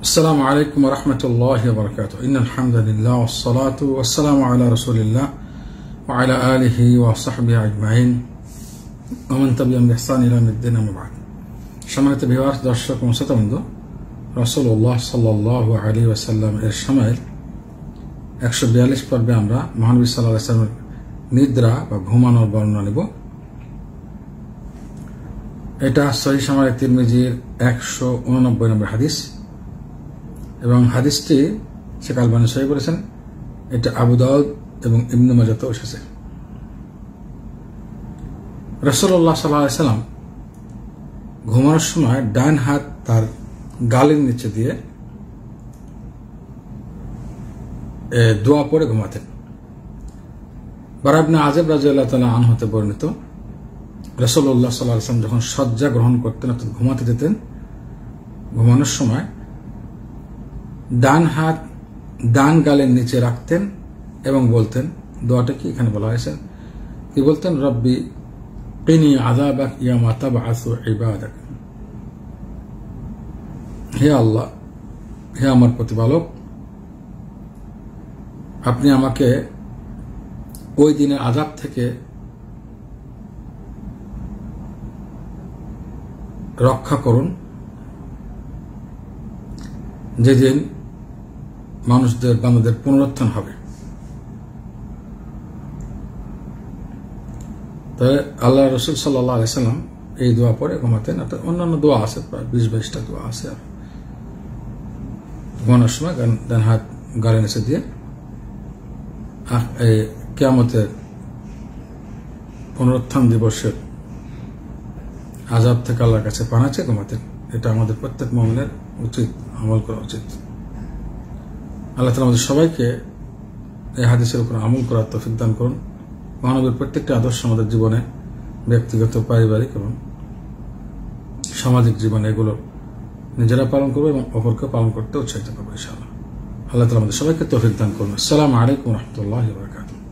السلام عليكم ورحمة الله وبركاته. إن الحمد لله والصلاة والسلام على رسول الله وعلى آله وصحبه أجمعين ومن تبعهم بإحسان إلى يوم الدين أما بعد. সম্মানিত ভিউয়ার্স, দর্শক ও শ্রোতাবৃন্দ, রাসূলুল্লাহ সাল্লাল্লাহু আলাইহি ওয়াসাল্লাম এর সময়ের 142 পর্বে আমরা মহানবী সাল্লাল্লাহু আলাইহি ওয়াসাল্লামের নিদ্রা বা ঘুমানোর বর্ণনা নেব। এটা সহিহ সুনানে তিরমিজির 189 নম্বর হাদিস এবং হাদিসটি শেখ আলবানী সহিহ বলেছেন। এটা আবু দাউদ এবং ইবনে মাজাহতেও এসেছে। রাসূলুল্লাহ সাল্লাল্লাহু আলাইহি ওয়াসাল্লাম ঘুমানোর সময় ডান হাত তার গালের নিচে দিয়ে দোয়া পড়ে ঘুমাতেন। বারা ইবনে আযিব রাদিয়াল্লাহু তাআলা আনহু হতে বর্ণিত, রাসূলুল্লাহ সাল্লাল্লাহু আলাইহি ওয়াসাল্লাম যখন শয্যা গ্রহণ করতেন অর্থাৎ ঘুমাতে যেতেন, ঘুমানোর সময় ডান হাত ডান গালের নিচে রাখতেন এবং বলতেন, দোয়াটা কি এখানে বলা হয়েছে, কি বলতেন, রব্বি কিনি আযাবাক ইয়াওমা তাবআসু ইবাদাক, হে আল্লাহ, হে আমার প্রতিপালক, আপনি আমাকে ওই দিনের আযাব থেকে রক্ষা করুন যেদিন মানুষদের বান্দাদের পুনরুত্থান হবে। তাই আল্লাহ রাসূল সাল্লাল্লাহু আলাইহি ওয়াসাল্লাম এই দোয়া পড়ে ঘুমাতেন। অর্থাৎ অন্যান্য দোয়া আছে, প্রায় 20-22টা দোয়া আছে। আর ঘুমানোর সময় ডান হাত গালের নিচে দিয়ে কিয়ামতের পুনরুত্থান দিবসের আযাব থেকে আল্লাহর কাছে পানা চেয়ে ঘুমাতেন। এটা আমাদের প্রত্যেক মুমিনের উচিত, আমল করা উচিত। আল্লাহ তাআলা আমাদের সবাইকে এই হাদিসের উপর আমল করার তৌফিক দান করুন। মহানবীর প্রত্যেকটা আদর্শ আমাদের জীবনে, ব্যক্তিগত, পারিবারিক এবং সামাজিক জীবনে এগুলো নিজেরা পালন করবো এবং অপরকে পালন করতে উৎসাহিত করবো ইনশাআল্লাহ। আল্লাহ তাআলা আমাদের সবাইকে তৌফিক দান করুন। আসসালামু আলাইকুম ওয়া রাহমাতুল্লাহি ওয়া বারাকাতুহু।